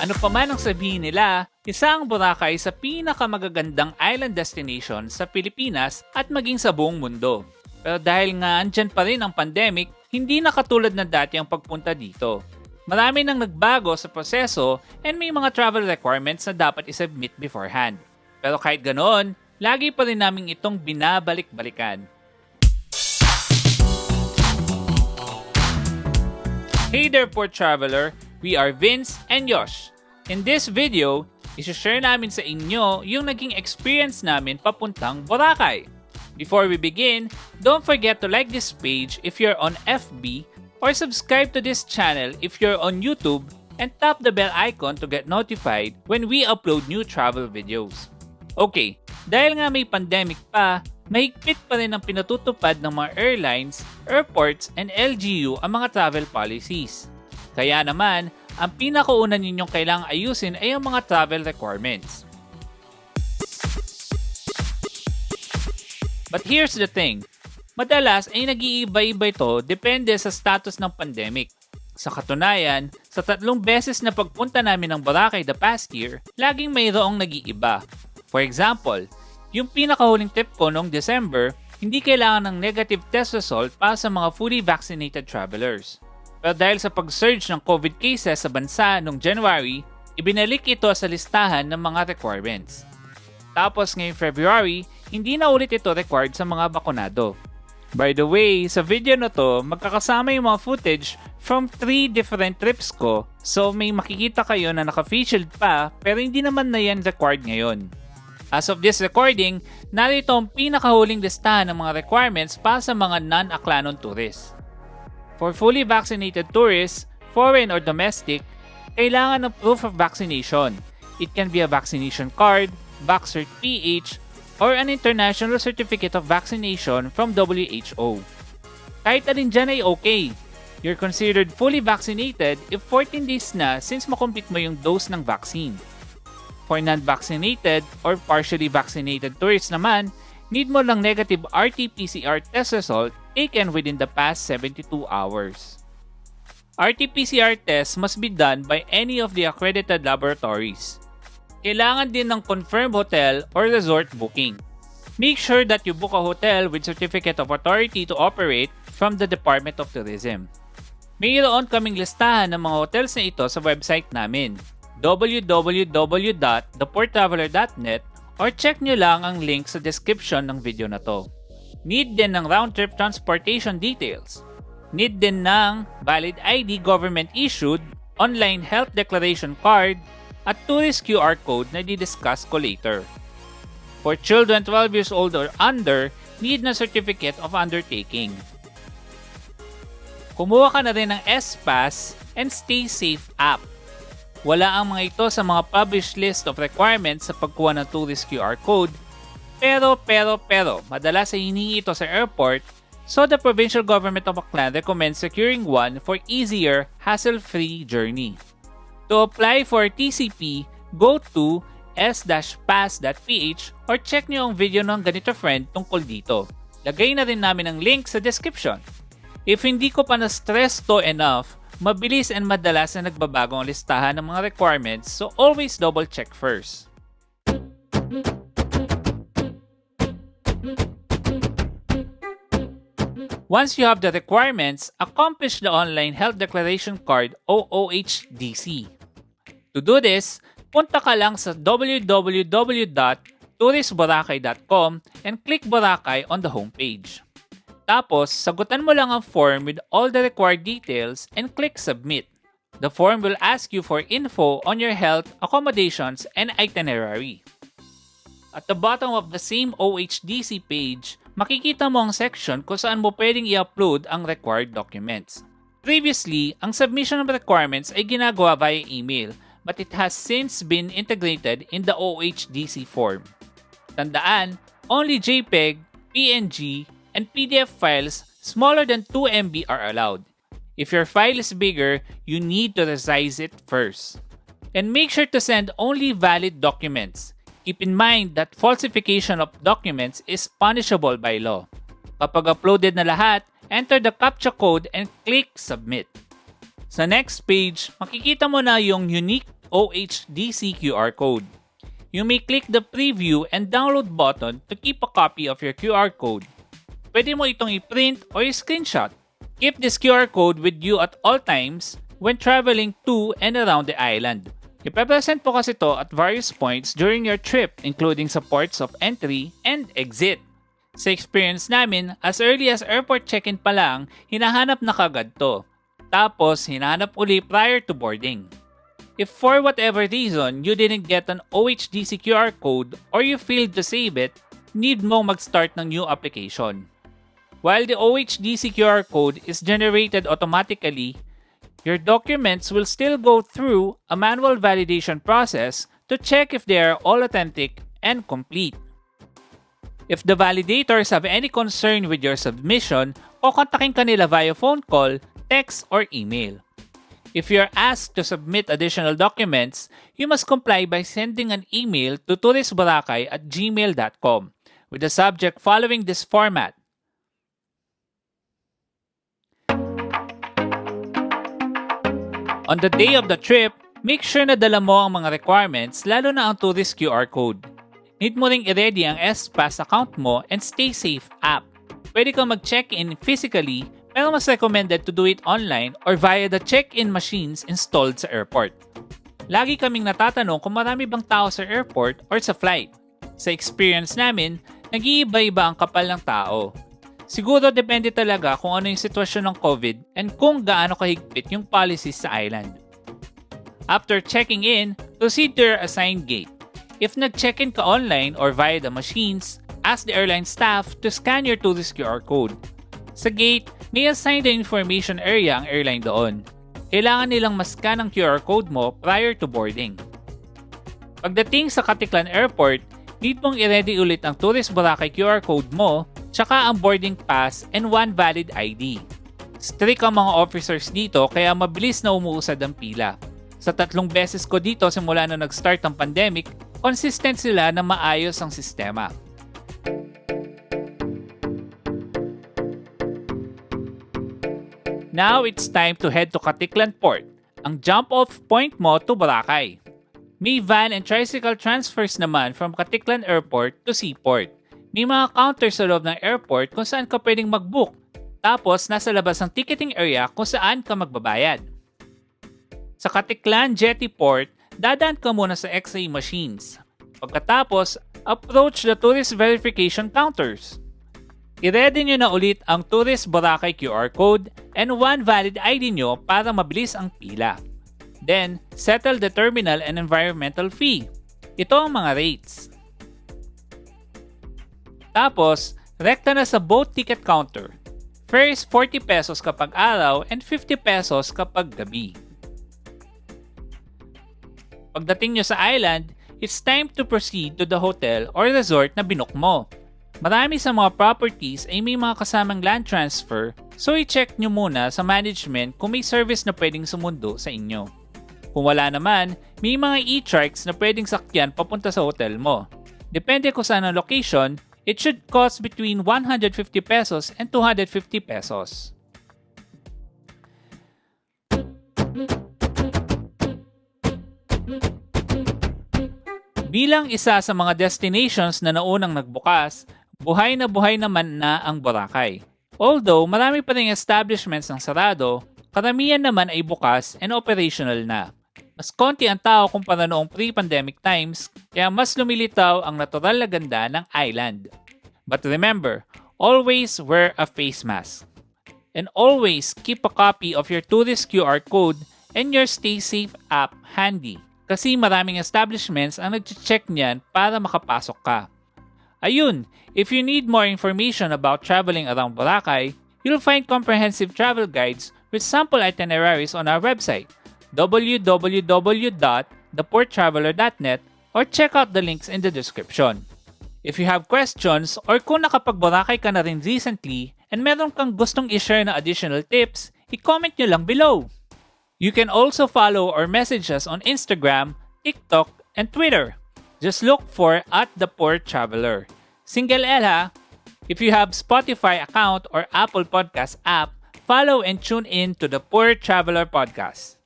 Ano pa man ang sabihin nila, isa ang Boracay sa pinakamagagandang island destination sa Pilipinas at maging sa buong mundo. Pero dahil nga andyan pa rin ang pandemic, hindi na katulad na dati ang pagpunta dito. Marami nang nagbago sa proseso and may mga travel requirements na dapat isubmit beforehand. Pero kahit ganoon, lagi pa rin namin itong binabalik-balikan. Hey there Port Traveler! We are Vince and Yosh. In this video, isi-share namin sa inyo yung naging experience namin papuntang Boracay. Before we begin, don't forget to like this page if you're on FB or subscribe to this channel if you're on YouTube and tap the bell icon to get notified when we upload new travel videos. Okay, dahil nga may pandemic pa, mahigpit pa rin ang pinatutupad ng mga airlines, airports, and LGU ang mga travel policies. Kaya naman, ang pinakauna ninyong kailangang ayusin ay ang mga travel requirements. But here's the thing, madalas ay nag-iiba-iba ito depende sa status ng pandemic. Sa katunayan, sa 3 beses na pagpunta namin ng Boracay the past year, laging mayroong nag-iiba. For example, yung pinakahuling trip ko noong December, hindi kailangan ng negative test result para sa mga fully vaccinated travelers. Pero dahil sa pag-surge ng COVID cases sa bansa noong January, ibinalik ito sa listahan ng mga requirements. Tapos ngayong February, hindi na ulit ito required sa mga bakunado. By the way, sa video na to, magkakasama yung mga footage from 3 different trips ko, so may makikita kayo na naka-face shield pa pero hindi naman na yan required ngayon. As of this recording, narito ang pinakahuling listahan ng mga requirements para sa mga non-Aklanon tourists. For fully vaccinated tourists, foreign or domestic, kailangan ng proof of vaccination. It can be a vaccination card, VaxCert PH, or an international certificate of vaccination from WHO. Kahit alin dyan ay okay. You're considered fully vaccinated if 14 days na since makomplete mo yung dose ng vaccine. For non-vaccinated or partially vaccinated tourists naman, need mo lang negative RT-PCR test result taken within the past 72 hours. RT-PCR test must be done by any of the accredited laboratories. Kailangan din ng confirmed hotel or resort booking. Make sure that you book a hotel with certificate of authority to operate from the Department of Tourism. Mayroon kaming listahan ng mga hotels na ito sa website namin, www.theporttraveler.net, or check nyo lang ang link sa description ng video na to. Need din ng round-trip transportation details. Need din ng valid ID government issued, online health declaration card, at tourist QR code na di-discuss ko later. For children 12 years old or under, need na certificate of undertaking. Kumuha ka na rin ng S-Pass and Stay Safe app. Wala ang mga ito sa mga published list of requirements sa pagkuha ng tourist QR code, pero, madalas ay hinihingi ito sa airport, so the provincial government of Aklan recommends securing one for easier, hassle-free journey. To apply for TCP, go to s-pass.ph or check nyo ang video ng ganito friend tungkol dito. Lagay na rin namin ang link sa description. If hindi ko pa na-stress to enough, mabilis and madalas na nagbabago ang listahan ng mga requirements, so always double check first. Once you have the requirements, accomplish the online health declaration card o OHDC. To do this, punta ka lang sa www.touristboracay.com and click Boracay on the homepage. Tapos, sagutan mo lang ang form with all the required details and click Submit. The form will ask you for info on your health, accommodations, and itinerary. At the bottom of the same OHDC page, makikita mo ang section kung saan mo pwedeng i-upload ang required documents. Previously, ang submission of requirements ay ginagawa via email, but it has since been integrated in the OHDC form. Tandaan, only JPEG, PNG, and PDF files smaller than 2 MB are allowed. If your file is bigger, you need to resize it first. And make sure to send only valid documents. Keep in mind that falsification of documents is punishable by law. Kapag uploaded na lahat, enter the CAPTCHA code and click Submit. Sa next page, makikita mo na yung unique OHDC QR code. You may click the preview and download button to keep a copy of your QR code. Pwede mo itong i-print or i-screenshot. Keep this QR code with you at all times when traveling to and around the island. Ipepresent po kasi ito at various points during your trip, including sa ports of entry and exit. Sa experience namin, as early as airport check-in pa lang, hinahanap na kagad to. Tapos, hinahanap uli prior to boarding. If for whatever reason, you didn't get an OHDC QR code or you failed to save it, need mong mag-start ng new application. While the OHDC QR code is generated automatically, your documents will still go through a manual validation process to check if they are all authentic and complete. If the validators have any concern with your submission, kukontakin ka nila via phone call, text, or email. If you're asked to submit additional documents, you must comply by sending an email to touristboracay@gmail.com with the subject following this format. On the day of the trip, make sure na dala mo ang mga requirements, lalo na ang tourist QR code. Need mo ring i-ready ang S-Pass account mo and Stay Safe app. Pwede kang mag-check-in physically, pero mas recommended to do it online or via the check-in machines installed sa airport. Lagi kaming natatanong kung marami bang tao sa airport or sa flight. Sa experience namin, nag-iiba-iba ang kapal ng tao. Siguro depende talaga kung ano yung sitwasyon ng COVID and kung gaano kahigpit yung policies sa island. After checking in, proceed to your assigned gate. If nag-check-in ka online or via the machines, ask the airline staff to scan your tourist QR code. Sa gate, may assign the information area ang airline doon. Kailangan nilang mascan ang QR code mo prior to boarding. Pagdating sa Caticlan Airport, need mong i-ready ulit ang Tourist Boracay QR code mo, tsaka ang boarding pass and one valid ID. Strict ang mga officers dito kaya mabilis na umuusad ang pila. Sa 3 beses ko dito simula na nag-start ang pandemic, consistent sila na maayos ang sistema. Now it's time to head to Caticlan Port, ang jump-off point mo to Boracay. May van and tricycle transfers naman from Caticlan Airport to Seaport. May mga counter sa loob ng airport kung saan ka pwedeng mag-book. Tapos, nasa labas ng ticketing area kung saan ka magbabayad. Sa Caticlan Jetty Port, dadaan ka muna sa X-ray machines. Pagkatapos, approach the tourist verification counters. I-ready nyo na ulit ang Tourist Boracay QR code and one valid ID nyo para mabilis ang pila. Then, settle the terminal and environmental fee. Ito ang mga rates. Tapos, rekta na sa boat ticket counter. Fare is 40 pesos kapag araw and 50 pesos kapag gabi. Pagdating nyo sa island, it's time to proceed to the hotel or resort na binook mo. Marami sa mga properties ay may mga kasamang land transfer, so i-check nyo muna sa management kung may service na pwedeng sumundo sa inyo. Kung wala naman, may mga e-trikes na pwedeng sakyan papunta sa hotel mo. Depende kung saan ang location, it should cost between 150 pesos and 250 pesos. Bilang isa sa mga destinations na naunang nagbukas, buhay naman na ang Boracay. Although marami pa ring establishments ang sarado, karamihan naman ay bukas and operational na. Mas konti ang tao kumpara noong pre-pandemic times, kaya mas lumilitaw ang natural na ganda ng island. But remember, always wear a face mask. And always keep a copy of your tourist QR code and your Stay Safe app handy. Kasi maraming establishments ang nag-check niyan para makapasok ka. Ayun, if you need more information about traveling around Boracay, you'll find comprehensive travel guides with sample itineraries on our website, www.theporttraveler.net, or check out the links in the description. If you have questions or kung nakapag-Boracay ka na rin recently and meron kang gustong i-share na additional tips, i-comment nyo lang below. You can also follow or message us on Instagram, TikTok, and Twitter. Just look for @theporttraveler. Single L ha! If you have Spotify account or Apple Podcast app, follow and tune in to the Poor Traveler Podcast.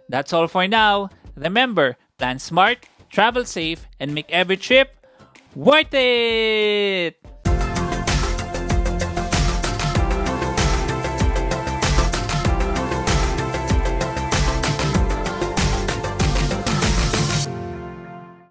That's all for now. Remember, plan smart, travel safe, and make every trip worth it!